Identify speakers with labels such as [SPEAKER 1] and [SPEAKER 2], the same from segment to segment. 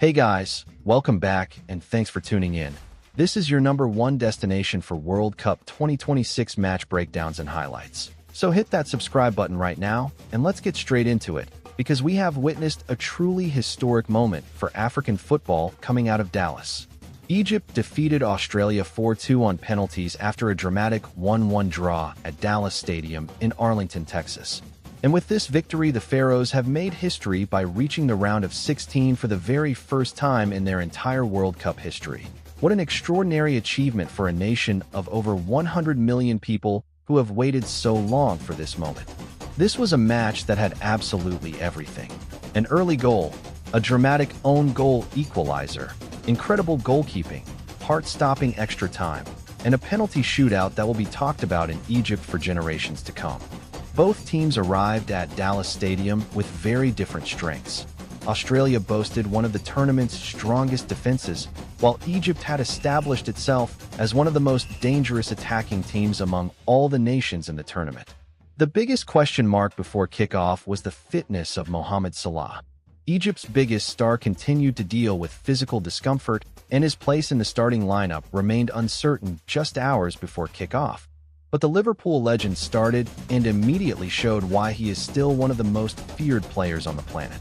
[SPEAKER 1] Hey guys, welcome back and thanks for tuning in. This is your #1 destination for World Cup 2026 match breakdowns and highlights. So hit that subscribe button right now and let's get straight into it, because we have witnessed a truly historic moment for African football coming out of Dallas. Egypt defeated Australia 4-2 on penalties after a dramatic 1-1 draw at Dallas Stadium in Arlington, Texas. And with this victory, the Pharaohs have made history by reaching the round of 16 for the very first time in their entire World Cup history. What an extraordinary achievement for a nation of over 100 million people who have waited so long for this moment. This was a match that had absolutely everything. An early goal, a dramatic own goal equalizer, incredible goalkeeping, heart-stopping extra time, and a penalty shootout that will be talked about in Egypt for generations to come. Both teams arrived at Dallas Stadium with very different strengths. Australia boasted one of the tournament's strongest defenses, while Egypt had established itself as one of the most dangerous attacking teams among all the nations in the tournament. The biggest question mark before kickoff was the fitness of Mohamed Salah. Egypt's biggest star continued to deal with physical discomfort, and his place in the starting lineup remained uncertain just hours before kickoff. But the Liverpool legend started and immediately showed why he is still one of the most feared players on the planet.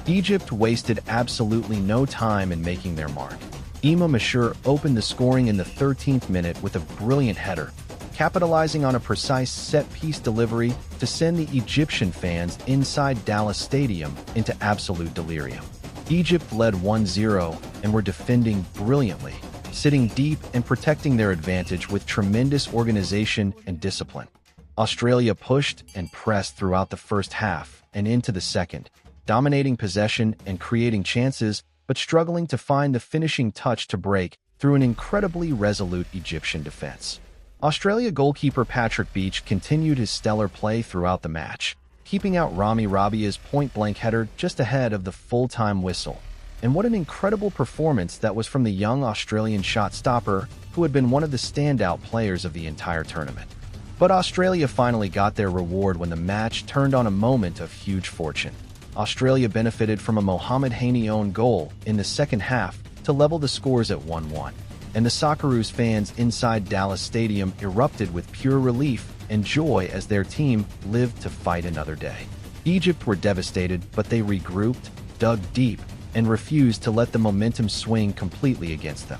[SPEAKER 1] Egypt wasted absolutely no time in making their mark. Imam Ashur opened the scoring in the 13th minute with a brilliant header, capitalizing on a precise set-piece delivery to send the Egyptian fans inside Dallas Stadium into absolute delirium. Egypt led 1-0 and were defending brilliantly, sitting deep and protecting their advantage with tremendous organization and discipline. Australia pushed and pressed throughout the first half and into the second, dominating possession and creating chances, but struggling to find the finishing touch to break through an incredibly resolute Egyptian defense. Australia goalkeeper Patrick Beach continued his stellar play throughout the match, keeping out Rami Rabia's point-blank header just ahead of the full-time whistle. And what an incredible performance that was from the young Australian shot stopper, who had been one of the standout players of the entire tournament. But Australia finally got their reward when the match turned on a moment of huge fortune. Australia benefited from a Mohamed Haney own goal in the second half to level the scores at 1-1. And the Socceroos fans inside Dallas Stadium erupted with pure relief and joy as their team lived to fight another day. Egypt were devastated, but they regrouped, dug deep, and refused to let the momentum swing completely against them.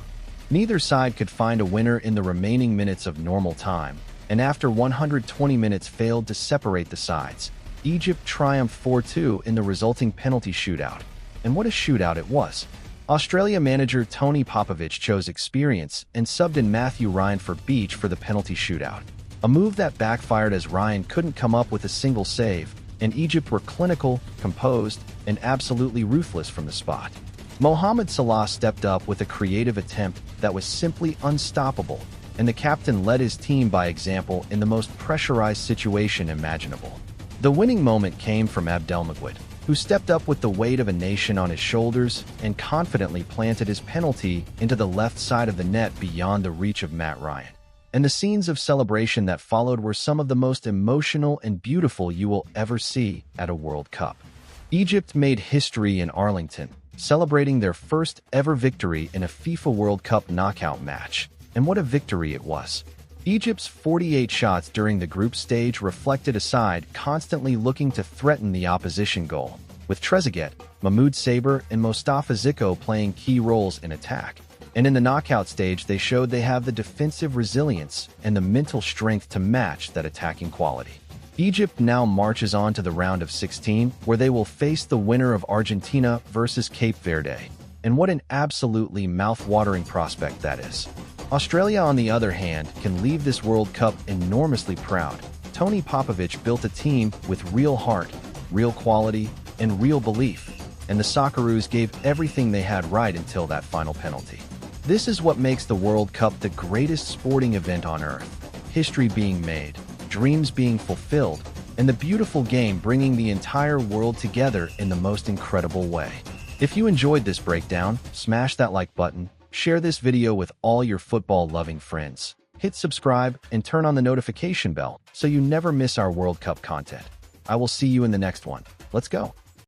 [SPEAKER 1] Neither side could find a winner in the remaining minutes of normal time, and after 120 minutes failed to separate the sides. Egypt triumphed 4-2 in the resulting penalty shootout. And what a shootout it was! Australia manager Tony Popovich chose experience and subbed in Matthew Ryan for Beach for the penalty shootout, a move that backfired as Ryan couldn't come up with a single save, and Egypt were clinical, composed, and absolutely ruthless from the spot. Mohamed Salah stepped up with a creative attempt that was simply unstoppable, and the captain led his team by example in the most pressurized situation imaginable. The winning moment came from Abdelmagoud, who stepped up with the weight of a nation on his shoulders and confidently planted his penalty into the left side of the net beyond the reach of Matt Ryan. And the scenes of celebration that followed were some of the most emotional and beautiful you will ever see at a World Cup. Egypt made history in Arlington, celebrating their first ever victory in a FIFA World Cup knockout match. And what a victory it was! Egypt's 48 shots during the group stage reflected a side constantly looking to threaten the opposition goal, with Trezeguet, Mahmoud Saber, and Mostafa Ziko playing key roles in attack. And in the knockout stage, they showed they have the defensive resilience and the mental strength to match that attacking quality. Egypt now marches on to the round of 16, where they will face the winner of Argentina versus Cape Verde. And what an absolutely mouth-watering prospect that is. Australia, on the other hand, can leave this World Cup enormously proud. Tony Popovich built a team with real heart, real quality, and real belief. And the Socceroos gave everything they had right until that final penalty. This is what makes the World Cup the greatest sporting event on earth. History being made, dreams being fulfilled, and the beautiful game bringing the entire world together in the most incredible way. If you enjoyed this breakdown, smash that like button, share this video with all your football-loving friends, hit subscribe, and turn on the notification bell so you never miss our World Cup content. I will see you in the next one. Let's go!